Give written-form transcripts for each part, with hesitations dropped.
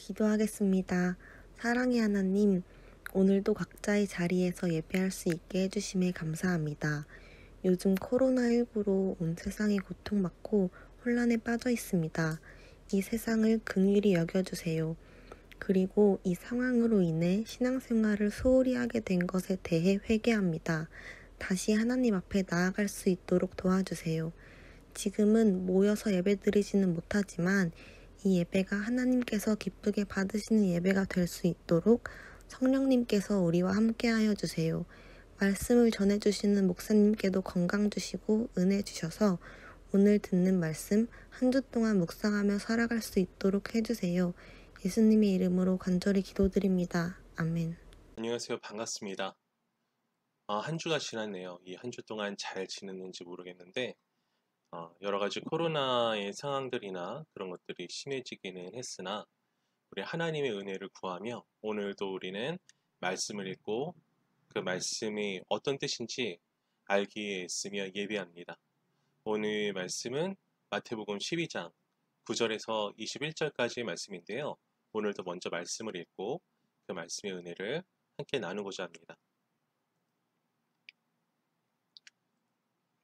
기도하겠습니다. 사랑의 하나님, 오늘도 각자의 자리에서 예배할 수 있게 해주심에 감사합니다. 요즘 코로나19로 온 세상이 고통받고 혼란에 빠져 있습니다. 이 세상을 긍휼히 여겨주세요. 그리고 이 상황으로 인해 신앙생활을 소홀히 하게 된 것에 대해 회개합니다. 다시 하나님 앞에 나아갈 수 있도록 도와주세요. 지금은 모여서 예배드리지는 못하지만 이 예배가 하나님께서 기쁘게 받으시는 예배가 될 수 있도록 성령님께서 우리와 함께하여 주세요. 말씀을 전해주시는 목사님께도 건강 주시고 은혜 주셔서 오늘 듣는 말씀 한 주 동안 묵상하며 살아갈 수 있도록 해주세요. 예수님의 이름으로 간절히 기도드립니다. 아멘. 안녕하세요. 반갑습니다. 한 주가 지났네요. 이 한 주 동안 잘 지냈는지 모르겠는데 여러 가지 코로나의 상황들이나 그런 것들이 심해지기는 했으나 우리 하나님의 은혜를 구하며 오늘도 우리는 말씀을 읽고 그 말씀이 어떤 뜻인지 알기 위해 애쓰며 예배합니다. 오늘 말씀은 마태복음 12장 9절에서 21절까지의 말씀인데요. 오늘도 먼저 말씀을 읽고 그 말씀의 은혜를 함께 나누고자 합니다.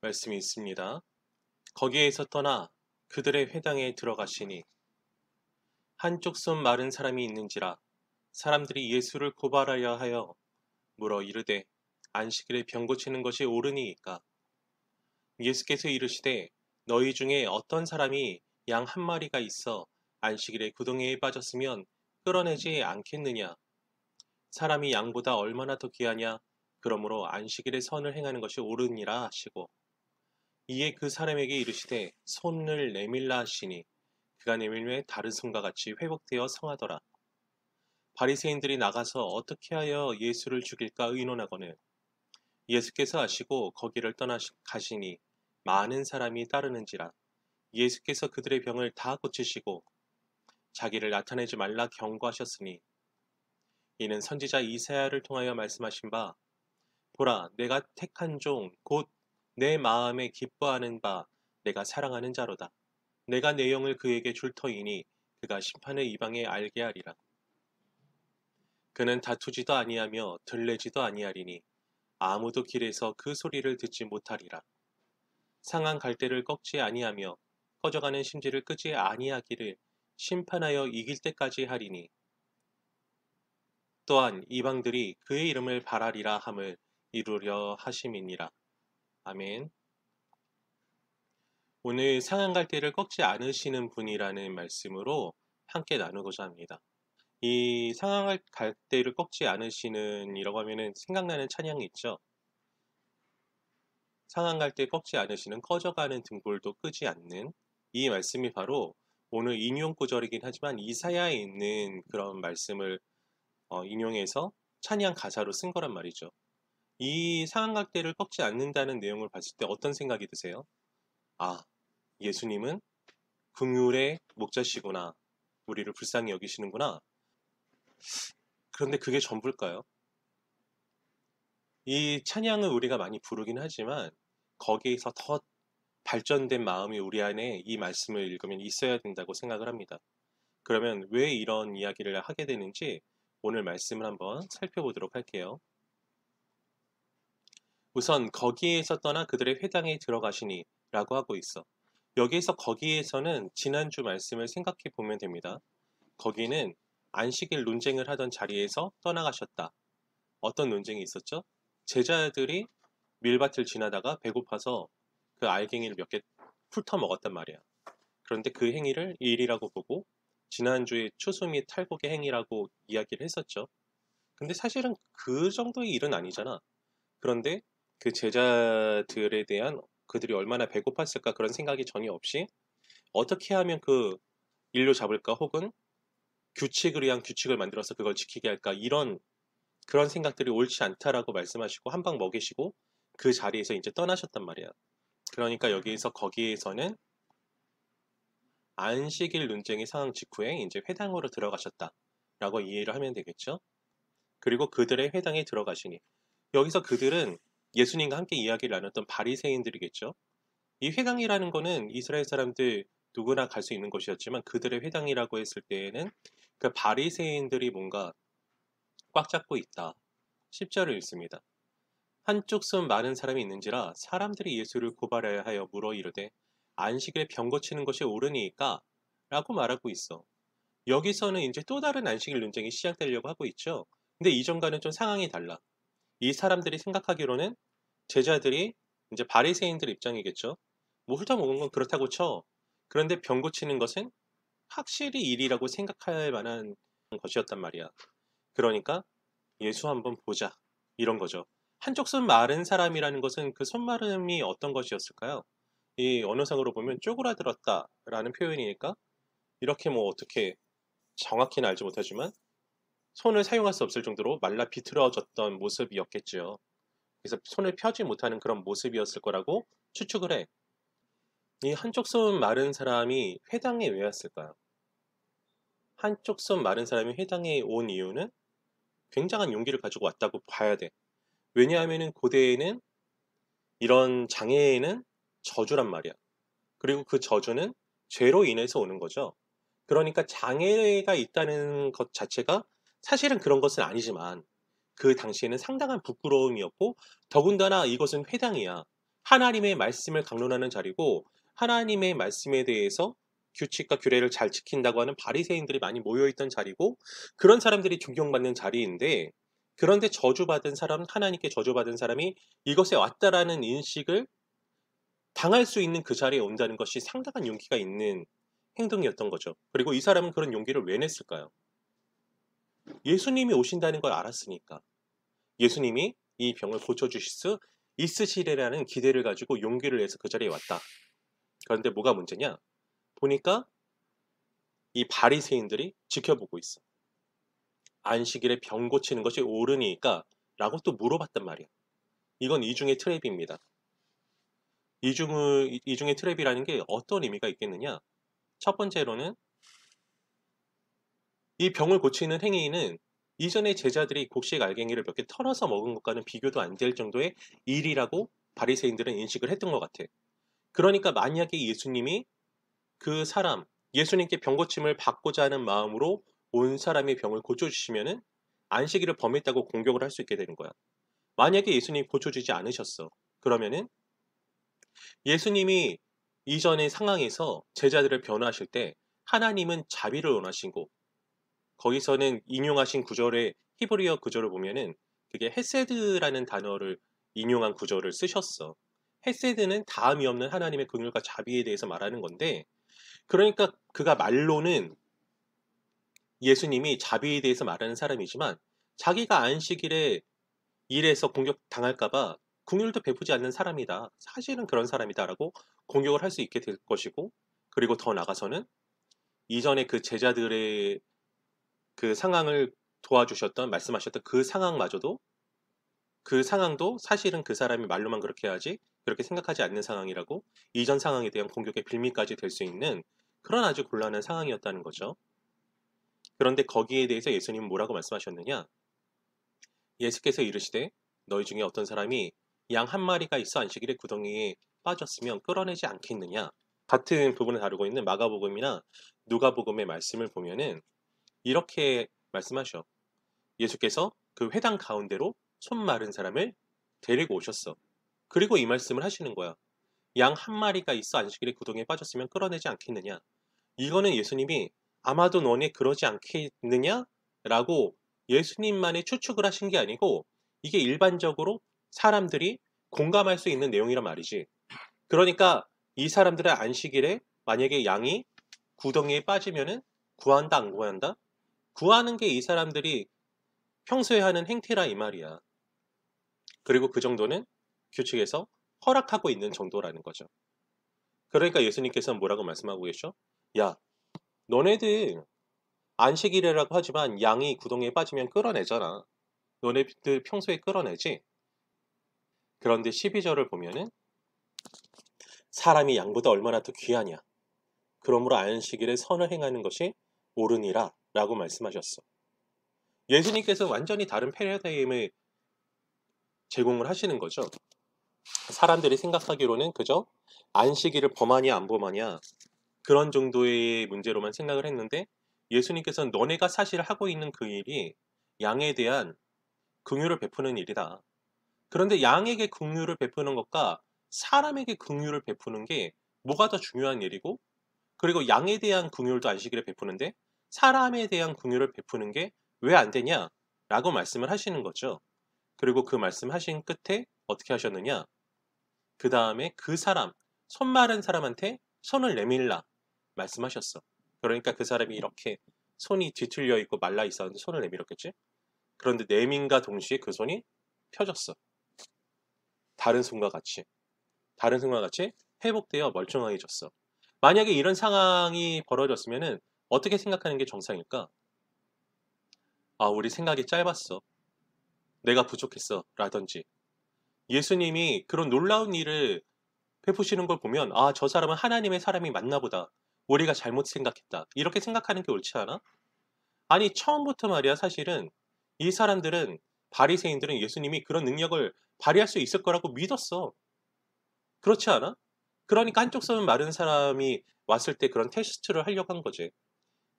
말씀이 있습니다. 거기에서 떠나 그들의 회당에 들어가시니 한쪽 손 마른 사람이 있는지라 사람들이 예수를 고발하여 하여 물어 이르되 안식일에 병 고치는 것이 옳으니이까 예수께서 이르시되 너희 중에 어떤 사람이 양 한 마리가 있어 안식일에 구덩이에 빠졌으면 끌어내지 않겠느냐 사람이 양보다 얼마나 더 귀하냐 그러므로 안식일에 선을 행하는 것이 옳으니라 하시고 이에 그 사람에게 이르시되 손을 내밀라 하시니 그가 내밀매 다른 손과 같이 회복되어 성하더라. 바리새인들이 나가서 어떻게 하여 예수를 죽일까 의논하거늘 예수께서 아시고 거기를 가시니 많은 사람이 따르는지라 예수께서 그들의 병을 다 고치시고 자기를 나타내지 말라 경고하셨으니 이는 선지자 이사야를 통하여 말씀하신 바 보라 내가 택한 종 곧 내 마음에 기뻐하는 바 내가 사랑하는 자로다. 내가 내 영을 그에게 줄 터이니 그가 심판을 이방에 알게 하리라. 그는 다투지도 아니하며 들레지도 아니하리니 아무도 길에서 그 소리를 듣지 못하리라. 상한 갈대를 꺾지 아니하며 꺼져가는 심지를 끄지 아니하기를 심판하여 이길 때까지 하리니 또한 이방들이 그의 이름을 바라리라 함을 이루려 하심이니라. 아멘. 오늘 상한 갈대를 꺾지 않으시는 분이라는 말씀으로 함께 나누고자 합니다. 이 상한 갈대를 꺾지 않으시는 이라고 하면은 생각나는 찬양이 있죠. 상한 갈대 꺾지 않으시는 꺼져가는 등불도 끄지 않는 이 말씀이 바로 오늘 인용 구절이긴 하지만 이사야에 있는 그런 말씀을 인용해서 찬양 가사로 쓴 거란 말이죠. 이 상한 갈대를 꺾지 않는다는 내용을 봤을 때 어떤 생각이 드세요? 아, 예수님은 긍휼의 목자시구나. 우리를 불쌍히 여기시는구나. 그런데 그게 전부일까요? 이 찬양을 우리가 많이 부르긴 하지만 거기에서 더 발전된 마음이 우리 안에 이 말씀을 읽으면 있어야 된다고 생각을 합니다. 그러면 왜 이런 이야기를 하게 되는지 오늘 말씀을 한번 살펴보도록 할게요. 우선 거기에서 떠나 그들의 회당에 들어가시니 라고 하고 있어. 여기에서 거기에서는 지난주 말씀을 생각해 보면 됩니다. 거기는 안식일 논쟁을 하던 자리에서 떠나가셨다. 어떤 논쟁이 있었죠? 제자들이 밀밭을 지나다가 배고파서 그 알갱이를 몇 개 훑어 먹었단 말이야. 그런데 그 행위를 일이라고 보고 지난주에 추수 및 탈곡의 행위라고 이야기를 했었죠. 근데 사실은 그 정도의 일은 아니잖아. 그런데 그 제자들에 대한 그들이 얼마나 배고팠을까 그런 생각이 전혀 없이 어떻게 하면 그 일로 잡을까 혹은 규칙을 위한 규칙을 만들어서 그걸 지키게 할까 이런 그런 생각들이 옳지 않다라고 말씀하시고 한 방 먹이시고 그 자리에서 이제 떠나셨단 말이야. 그러니까 여기에서 거기에서는 안식일 논쟁의 상황 직후에 이제 회당으로 들어가셨다라고 이해를 하면 되겠죠. 그리고 그들의 회당에 들어가시니 여기서 그들은 예수님과 함께 이야기를 나눴던 바리새인들이겠죠. 이 회당이라는 거는 이스라엘 사람들 누구나 갈 수 있는 곳이었지만 그들의 회당이라고 했을 때에는 그 바리새인들이 뭔가 꽉 잡고 있다. 10절을 읽습니다. 한쪽 손 마른 사람이 있는지라 사람들이 예수를 고발하여 하여 물어 이르되 안식일에 병 고치는 것이 옳으니까? 라고 말하고 있어. 여기서는 이제 또 다른 안식일 논쟁이 시작되려고 하고 있죠. 근데 이전과는 좀 상황이 달라. 이 사람들이 생각하기로는 제자들이 이제 바리새인들 입장이겠죠. 뭐 훑어 먹은 건 그렇다고 쳐. 그런데 병 고치는 것은 확실히 일이라고 생각할 만한 것이었단 말이야. 그러니까 예수 한번 보자. 이런 거죠. 한쪽 손 마른 사람이라는 것은 그 손마름이 어떤 것이었을까요? 이 언어상으로 보면 쪼그라들었다라는 표현이니까 이렇게 뭐 어떻게 정확히는 알지 못하지만 손을 사용할 수 없을 정도로 말라 비틀어졌던 모습이었겠죠. 그래서 손을 펴지 못하는 그런 모습이었을 거라고 추측을 해. 이 한쪽 손 마른 사람이 회당에 왜 왔을까요? 한쪽 손 마른 사람이 회당에 온 이유는 굉장한 용기를 가지고 왔다고 봐야 돼. 왜냐하면 고대에는 이런 장애에는 저주란 말이야. 그리고 그 저주는 죄로 인해서 오는 거죠. 그러니까 장애가 있다는 것 자체가 사실은 그런 것은 아니지만 그 당시에는 상당한 부끄러움이었고 더군다나 이것은 회당이야. 하나님의 말씀을 강론하는 자리고 하나님의 말씀에 대해서 규칙과 규례를 잘 지킨다고 하는 바리새인들이 많이 모여있던 자리고 그런 사람들이 존경받는 자리인데 그런데 저주받은 사람, 하나님께 저주받은 사람이 이것에 왔다라는 인식을 당할 수 있는 그 자리에 온다는 것이 상당한 용기가 있는 행동이었던 거죠. 그리고 이 사람은 그런 용기를 왜 냈을까요? 예수님이 오신다는 걸 알았으니까. 예수님이 이 병을 고쳐주실 수 있으시리라는 기대를 가지고 용기를 내서 그 자리에 왔다. 그런데 뭐가 문제냐? 보니까 이 바리새인들이 지켜보고 있어. 안식일에 병 고치는 것이 옳으니까 라고 또 물어봤단 말이야. 이건 이중의 트랩입니다. 이중의 트랩이라는 게 어떤 의미가 있겠느냐? 첫 번째로는 이 병을 고치는 행위는 이전에 제자들이 곡식 알갱이를 몇 개 털어서 먹은 것과는 비교도 안 될 정도의 일이라고 바리새인들은 인식을 했던 것 같아. 그러니까 만약에 예수님이 그 사람, 예수님께 병 고침을 받고자 하는 마음으로 온 사람의 병을 고쳐주시면은 안식일을 범했다고 공격을 할 수 있게 되는 거야. 만약에 예수님이 고쳐주지 않으셨어. 그러면은 예수님이 이전의 상황에서 제자들을 변호하실 때 하나님은 자비를 원하시고 거기서는 인용하신 구절의 히브리어 구절을 보면은 그게 헤세드라는 단어를 인용한 구절을 쓰셨어. 헤세드는 다음이 없는 하나님의 긍휼과 자비에 대해서 말하는 건데 그러니까 그가 말로는 예수님이 자비에 대해서 말하는 사람이지만 자기가 안식일에 일에서 공격당할까봐 긍휼도 베푸지 않는 사람이다. 사실은 그런 사람이다라고 공격을 할 수 있게 될 것이고 그리고 더 나아가서는 이전에 그 제자들의 그 상황을 도와주셨던 말씀하셨던 그 상황마저도 그 상황도 사실은 그 사람이 말로만 그렇게 하지 그렇게 생각하지 않는 상황이라고 이전 상황에 대한 공격의 빌미까지 될 수 있는 그런 아주 곤란한 상황이었다는 거죠. 그런데 거기에 대해서 예수님은 뭐라고 말씀하셨느냐? 예수께서 이르시되 너희 중에 어떤 사람이 양 한 마리가 있어 안식일에 구덩이에 빠졌으면 끌어내지 않겠느냐? 같은 부분을 다루고 있는 마가복음이나 누가복음의 말씀을 보면은 이렇게 말씀하셔. 예수께서 그 회당 가운데로 손 마른 사람을 데리고 오셨어. 그리고 이 말씀을 하시는 거야. 양 한 마리가 있어 안식일에 구덩이에 빠졌으면 끌어내지 않겠느냐? 이거는 예수님이 아마도 너네 그러지 않겠느냐? 라고 예수님만의 추측을 하신 게 아니고 이게 일반적으로 사람들이 공감할 수 있는 내용이란 말이지. 그러니까 이 사람들의 안식일에 만약에 양이 구덩이에 빠지면은 구한다 안 구한다? 구하는 게 이 사람들이 평소에 하는 행태라 이 말이야. 그리고 그 정도는 규칙에서 허락하고 있는 정도라는 거죠. 그러니까 예수님께서는 뭐라고 말씀하고 계셔? 야, 너네들 안식일이라고 하지만 양이 구덩이에 빠지면 끌어내잖아. 너네들 평소에 끌어내지? 그런데 12절을 보면은 사람이 양보다 얼마나 더 귀하냐. 그러므로 안식일에 선을 행하는 것이 옳으니라 라고 말씀하셨어. 예수님께서 완전히 다른 패러다임을 제공을 하시는 거죠. 사람들이 생각하기로는 그저 안식일을 범하냐 안 범하냐 그런 정도의 문제로만 생각을 했는데 예수님께서는 너네가 사실 하고 있는 그 일이 양에 대한 긍휼을 베푸는 일이다. 그런데 양에게 긍휼을 베푸는 것과 사람에게 긍휼을 베푸는 게 뭐가 더 중요한 일이고, 그리고 양에 대한 긍휼도 안식일에 베푸는데 사람에 대한 긍휼을 베푸는 게 왜 안 되냐? 라고 말씀을 하시는 거죠. 그리고 그 말씀하신 끝에 어떻게 하셨느냐? 그 다음에 그 사람, 손 마른 사람한테 손을 내밀라 말씀하셨어. 그러니까 그 사람이 이렇게 손이 뒤틀려 있고 말라 있었는데 손을 내밀었겠지? 그런데 내민과 동시에 그 손이 펴졌어. 다른 손과 같이. 다른 손과 같이 회복되어 멀쩡해졌어. 만약에 이런 상황이 벌어졌으면은 어떻게 생각하는 게 정상일까? 아, 우리 생각이 짧았어. 내가 부족했어. 라든지. 예수님이 그런 놀라운 일을 베푸시는 걸 보면, 아, 저 사람은 하나님의 사람이 맞나 보다. 우리가 잘못 생각했다. 이렇게 생각하는 게 옳지 않아? 아니, 처음부터 말이야, 사실은 이 사람들은, 바리새인들은 예수님이 그런 능력을 발휘할 수 있을 거라고 믿었어. 그렇지 않아? 그러니까 한쪽 손 마른 사람이 왔을 때 그런 테스트를 하려고 한 거지.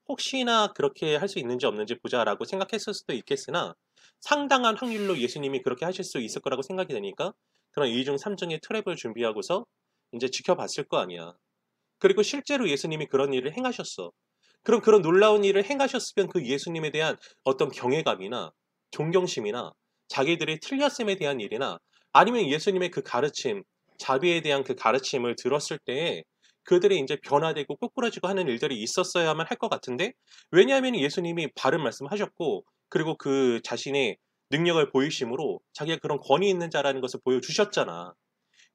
혹시나 그렇게 할 수 있는지 없는지 보자라고 생각했을 수도 있겠으나 상당한 확률로 예수님이 그렇게 하실 수 있을 거라고 생각이 되니까 그런 2중 3중의 트랩을 준비하고서 이제 지켜봤을 거 아니야. 그리고 실제로 예수님이 그런 일을 행하셨어. 그럼 그런 놀라운 일을 행하셨으면 그 예수님에 대한 어떤 경외감이나 존경심이나 자기들이 틀렸음에 대한 일이나 아니면 예수님의 그 가르침, 자비에 대한 그 가르침을 들었을 때에 그들이 이제 변화되고 꼬꾸라지고 하는 일들이 있었어야만 할 것 같은데, 왜냐하면 예수님이 바른 말씀하셨고 그리고 그 자신의 능력을 보이심으로 자기가 그런 권위 있는 자라는 것을 보여주셨잖아.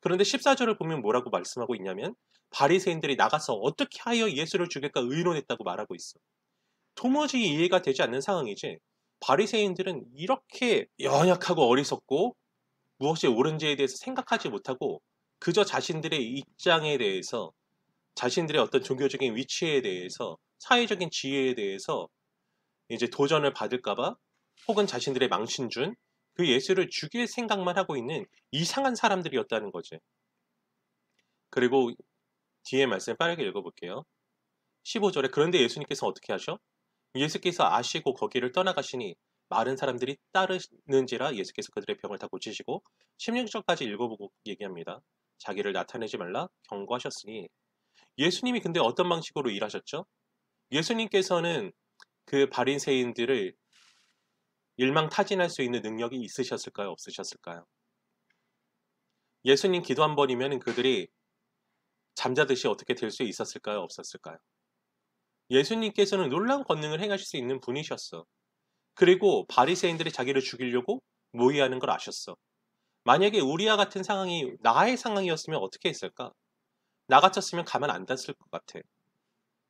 그런데 14절을 보면 뭐라고 말씀하고 있냐면 바리새인들이 나가서 어떻게 하여 예수를 죽일까 의논했다고 말하고 있어. 도무지 이해가 되지 않는 상황이지. 바리새인들은 이렇게 연약하고 어리석고 무엇이 옳은지에 대해서 생각하지 못하고 그저 자신들의 입장에 대해서, 자신들의 어떤 종교적인 위치에 대해서, 사회적인 지위에 대해서 이제 도전을 받을까봐 혹은 자신들의 망신준 그 예수를 죽일 생각만 하고 있는 이상한 사람들이었다는 거지. 그리고 뒤에 말씀 빠르게 읽어볼게요. 15절에 그런데 예수님께서 어떻게 하셔? 예수께서 아시고 거기를 떠나가시니 많은 사람들이 따르는지라 예수께서 그들의 병을 다 고치시고 16절까지 읽어보고 얘기합니다. 자기를 나타내지 말라 경고하셨으니, 예수님이 근데 어떤 방식으로 일하셨죠? 예수님께서는 그 바리새인들을 일망타진할 수 있는 능력이 있으셨을까요? 없으셨을까요? 예수님 기도 한 번이면 그들이 잠자듯이 어떻게 될 수 있었을까요? 없었을까요? 예수님께서는 놀라운 권능을 행하실 수 있는 분이셨어. 그리고 바리새인들이 자기를 죽이려고 모의하는 걸 아셨어. 만약에 우리와 같은 상황이 나의 상황이었으면 어떻게 했을까? 나 같았으면 가만 안 뒀을 것 같아.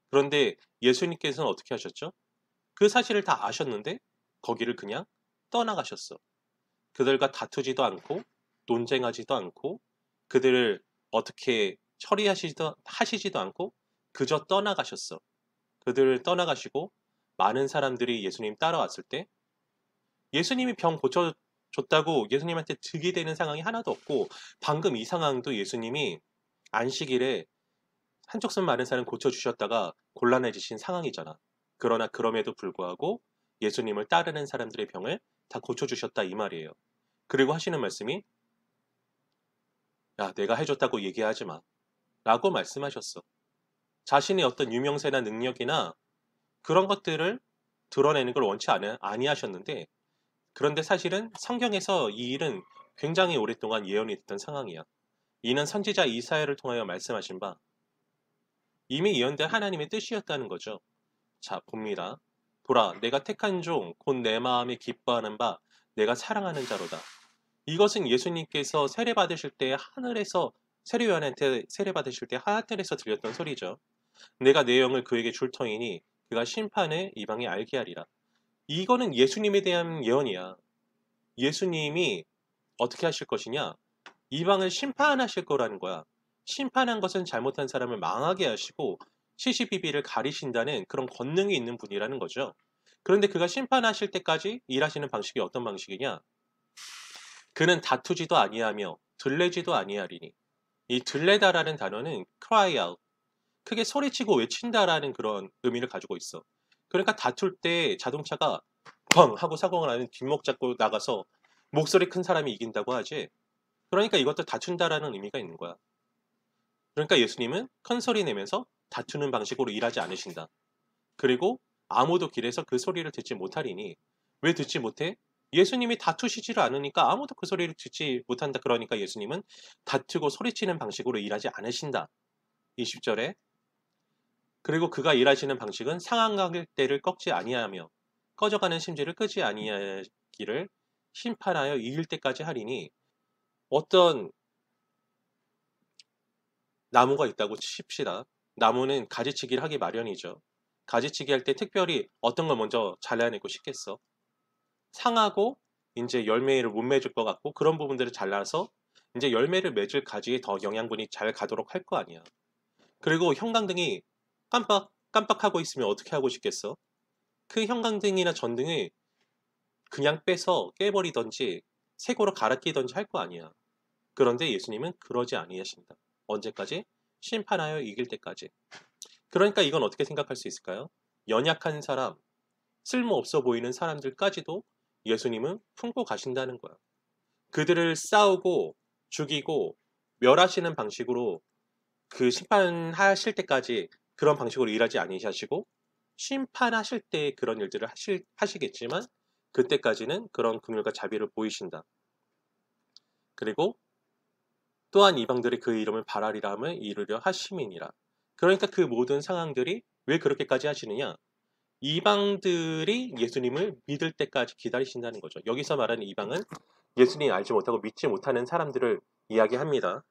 그런데 예수님께서는 어떻게 하셨죠? 그 사실을 다 아셨는데 거기를 그냥 떠나가셨어. 그들과 다투지도 않고 논쟁하지도 않고 그들을 어떻게 하시지도 않고 그저 떠나가셨어. 그들을 떠나가시고 많은 사람들이 예수님 따라왔을 때 예수님이 병 고쳐줬다고 예수님한테 득이 되는 상황이 하나도 없고, 방금 이 상황도 예수님이 안식일에 한쪽 손 마른 사람 고쳐주셨다가 곤란해지신 상황이잖아. 그러나 그럼에도 불구하고 예수님을 따르는 사람들의 병을 다 고쳐주셨다 이 말이에요. 그리고 하시는 말씀이 야, 내가 해줬다고 얘기하지 마 라고 말씀하셨어. 자신의 어떤 유명세나 능력이나 그런 것들을 드러내는 걸 원치 아니하셨는데, 그런데 사실은 성경에서 이 일은 굉장히 오랫동안 예언이 됐던 상황이야. 이는 선지자 이사야를 통하여 말씀하신 바 이미 예언된 하나님의 뜻이었다는 거죠. 자, 봅니다. 보라, 내가 택한 종, 곧 내 마음에 기뻐하는 바, 내가 사랑하는 자로다. 이것은 예수님께서 세례 받으실 때 하늘에서, 세례 요한한테 세례 받으실 때 하늘에서 들렸던 소리죠. 내가 내 영을 그에게 줄 터이니 그가 심판을 이방에 알게 하리라. 이거는 예수님에 대한 예언이야. 예수님이 어떻게 하실 것이냐? 이방을 심판하실 거라는 거야. 심판한 것은 잘못한 사람을 망하게 하시고 시시비비를 가리신다는 그런 권능이 있는 분이라는 거죠. 그런데 그가 심판하실 때까지 일하시는 방식이 어떤 방식이냐? 그는 다투지도 아니하며 들레지도 아니하리니. 이 들레다라는 단어는 cry out, 크게 소리치고 외친다라는 그런 의미를 가지고 있어. 그러니까 다툴 때 자동차가 펑 하고 사고가 나는 뒷목 잡고 나가서 목소리 큰 사람이 이긴다고 하지. 그러니까 이것도 다툰다라는 의미가 있는 거야. 그러니까 예수님은 큰 소리 내면서 다투는 방식으로 일하지 않으신다. 그리고 아무도 길에서 그 소리를 듣지 못하리니. 왜 듣지 못해? 예수님이 다투시지를 않으니까 아무도 그 소리를 듣지 못한다. 그러니까 예수님은 다투고 소리치는 방식으로 일하지 않으신다. 20절에 그리고 그가 일하시는 방식은 상한 가격대를 꺾지 아니하며 꺼져가는 심지를 끄지 아니하기를 심판하여 이길 때까지 하리니. 어떤 나무가 있다고 칩시다. 나무는 가지치기를 하기 마련이죠. 가지치기 할 때 특별히 어떤 걸 먼저 잘라내고 싶겠어? 상하고 이제 열매를 못 맺을 것 같고 그런 부분들을 잘라서 이제 열매를 맺을 가지에 더 영양분이 잘 가도록 할 거 아니야. 그리고 형광등이 깜빡하고 있으면 어떻게 하고 싶겠어? 그 형광등이나 전등을 그냥 빼서 깨버리던지 새거로 갈아 끼던지 할 거 아니야. 그런데 예수님은 그러지 아니하신다. 언제까지? 심판하여 이길 때까지. 그러니까 이건 어떻게 생각할 수 있을까요? 연약한 사람, 쓸모없어 보이는 사람들까지도 예수님은 품고 가신다는 거야. 그들을 싸우고 죽이고 멸하시는 방식으로 그 심판하실 때까지 그런 방식으로 일하지 아니하시고 심판하실 때 그런 일들을 하시겠지만 그때까지는 그런 긍휼과 자비를 보이신다. 그리고 또한 이방들이 그 이름을 바라리라 함을 이루려 하심이니라. 그러니까 그 모든 상황들이 왜 그렇게까지 하시느냐? 이방들이 예수님을 믿을 때까지 기다리신다는 거죠. 여기서 말하는 이방은 예수님 알지 못하고 믿지 못하는 사람들을 이야기합니다.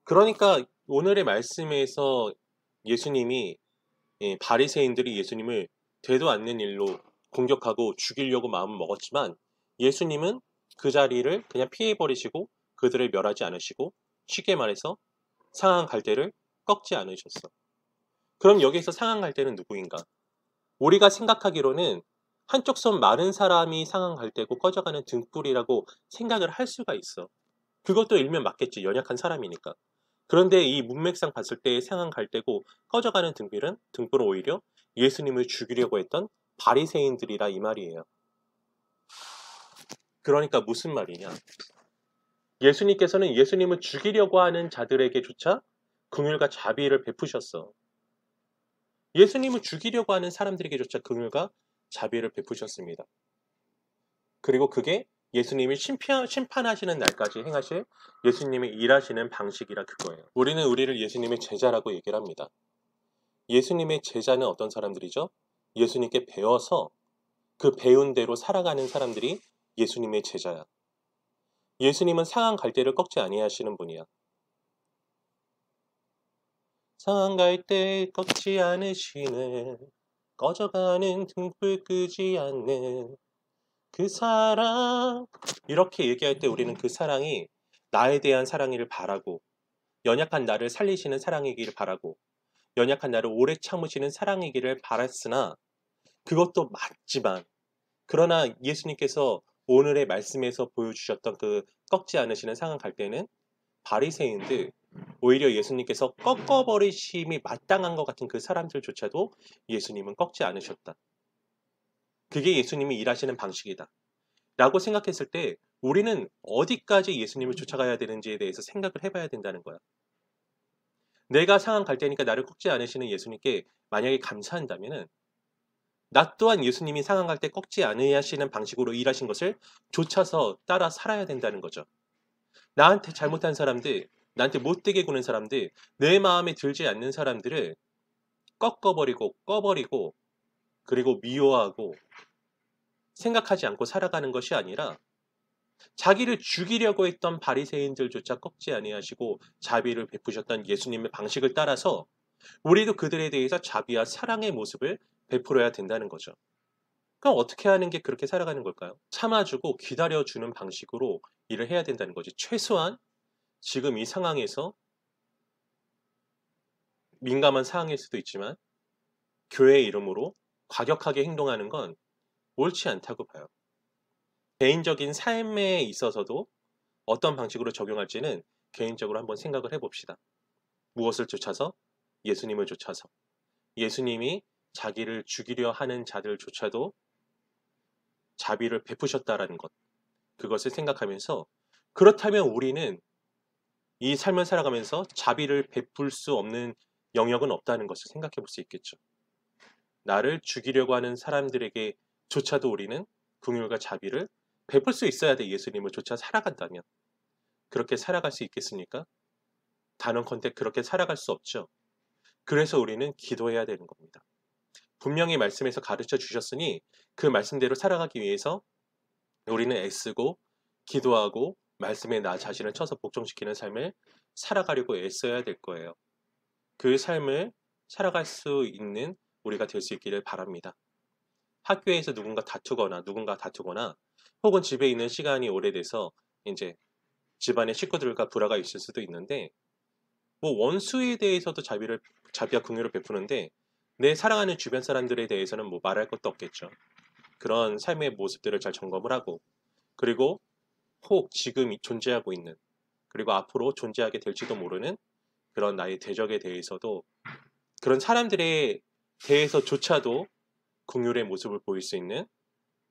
그러니까 오늘의 말씀에서 예수님이 바리새인들이 예수님을 되도 않는 일로 공격하고 죽이려고 마음을 먹었지만 예수님은 그 자리를 그냥 피해버리시고 그들을 멸하지 않으시고 쉽게 말해서 상한 갈대를 꺾지 않으셨어. 그럼 여기서 상한 갈대는 누구인가? 우리가 생각하기로는 한쪽 손 마른 사람이 상한 갈대고 꺼져가는 등불이라고 생각을 할 수가 있어. 그것도 일면 맞겠지. 연약한 사람이니까. 그런데 이 문맥상 봤을 때 상한 갈대고 꺼져가는 등불은 오히려 예수님을 죽이려고 했던 바리새인들이라 이 말이에요. 그러니까 무슨 말이냐? 예수님께서는 예수님을 죽이려고 하는 자들에게조차 긍휼과 자비를 베푸셨어. 예수님을 죽이려고 하는 사람들에게조차 긍휼과 자비를 베푸셨습니다. 그리고 그게 예수님이 심판하시는 날까지 행하실 예수님이 일하시는 방식이라 그거예요. 우리는 우리를 예수님의 제자라고 얘기를 합니다. 예수님의 제자는 어떤 사람들이죠? 예수님께 배워서 그 배운 대로 살아가는 사람들이 예수님의 제자야. 예수님은 상한 갈대를 꺾지 아니하시는 분이야. 상한 갈대 꺾지 않으시는 꺼져가는 등불 끄지 않는 그 사랑. 이렇게 얘기할 때 우리는 그 사랑이 나에 대한 사랑이길 바라고 연약한 나를 살리시는 사랑이기를 바라고 연약한 나를 오래 참으시는 사랑이기를 바랐으나 그것도 맞지만 그러나 예수님께서 오늘의 말씀에서 보여주셨던 그 꺾지 않으시는 상한 갈대는 바리새인들 오히려 예수님께서 꺾어버리심이 마땅한 것 같은 그 사람들조차도 예수님은 꺾지 않으셨다. 그게 예수님이 일하시는 방식이다. 라고 생각했을 때 우리는 어디까지 예수님을 쫓아가야 되는지에 대해서 생각을 해봐야 된다는 거야. 내가 상한 갈대니까 나를 꺾지 않으시는 예수님께 만약에 감사한다면은 나 또한 예수님이 상한 갈대 꺾지 않으시는 방식으로 일하신 것을 쫓아서 따라 살아야 된다는 거죠. 나한테 잘못한 사람들, 나한테 못되게 구는 사람들, 내 마음에 들지 않는 사람들을 꺾어버리고 꺼버리고 그리고 미워하고 생각하지 않고 살아가는 것이 아니라 자기를 죽이려고 했던 바리새인들조차 꺾지 아니하시고 자비를 베푸셨던 예수님의 방식을 따라서 우리도 그들에 대해서 자비와 사랑의 모습을 베풀어야 된다는 거죠. 그럼 어떻게 하는 게 그렇게 살아가는 걸까요? 참아주고 기다려주는 방식으로 일을 해야 된다는 거지. 최소한 지금 이 상황에서 민감한 상황일 수도 있지만 교회의 이름으로 과격하게 행동하는 건 옳지 않다고 봐요. 개인적인 삶에 있어서도 어떤 방식으로 적용할지는 개인적으로 한번 생각을 해봅시다. 무엇을 쫓아서? 예수님을 쫓아서. 예수님이 자기를 죽이려 하는 자들조차도 자비를 베푸셨다라는 것, 그것을 생각하면서 그렇다면 우리는 이 삶을 살아가면서 자비를 베풀 수 없는 영역은 없다는 것을 생각해 볼 수 있겠죠. 나를 죽이려고 하는 사람들에게 조차도 우리는 긍휼과 자비를 베풀 수 있어야 돼. 예수님을 쫓아 살아간다면. 그렇게 살아갈 수 있겠습니까? 단언컨대 그렇게 살아갈 수 없죠. 그래서 우리는 기도해야 되는 겁니다. 분명히 말씀에서 가르쳐 주셨으니 그 말씀대로 살아가기 위해서 우리는 애쓰고 기도하고 말씀에 나 자신을 쳐서 복종시키는 삶을 살아가려고 애써야 될 거예요. 그 삶을 살아갈 수 있는 우리가 될 수 있기를 바랍니다. 학교에서 누군가 다투거나 혹은 집에 있는 시간이 오래돼서 이제 집안의 식구들과 불화가 있을 수도 있는데 뭐 원수에 대해서도 자비와 긍휼을 베푸는데 내 사랑하는 주변 사람들에 대해서는 뭐 말할 것도 없겠죠. 그런 삶의 모습들을 잘 점검을 하고 그리고 혹 지금 존재하고 있는 그리고 앞으로 존재하게 될지도 모르는 그런 나의 대적에 대해서도 그런 사람들에 대해서조차도 긍휼의 모습을 보일 수 있는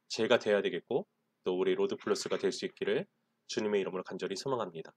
제가 돼야 되겠고 또 우리 로드 플러스가 될 수 있기를 주님의 이름으로 간절히 소망합니다.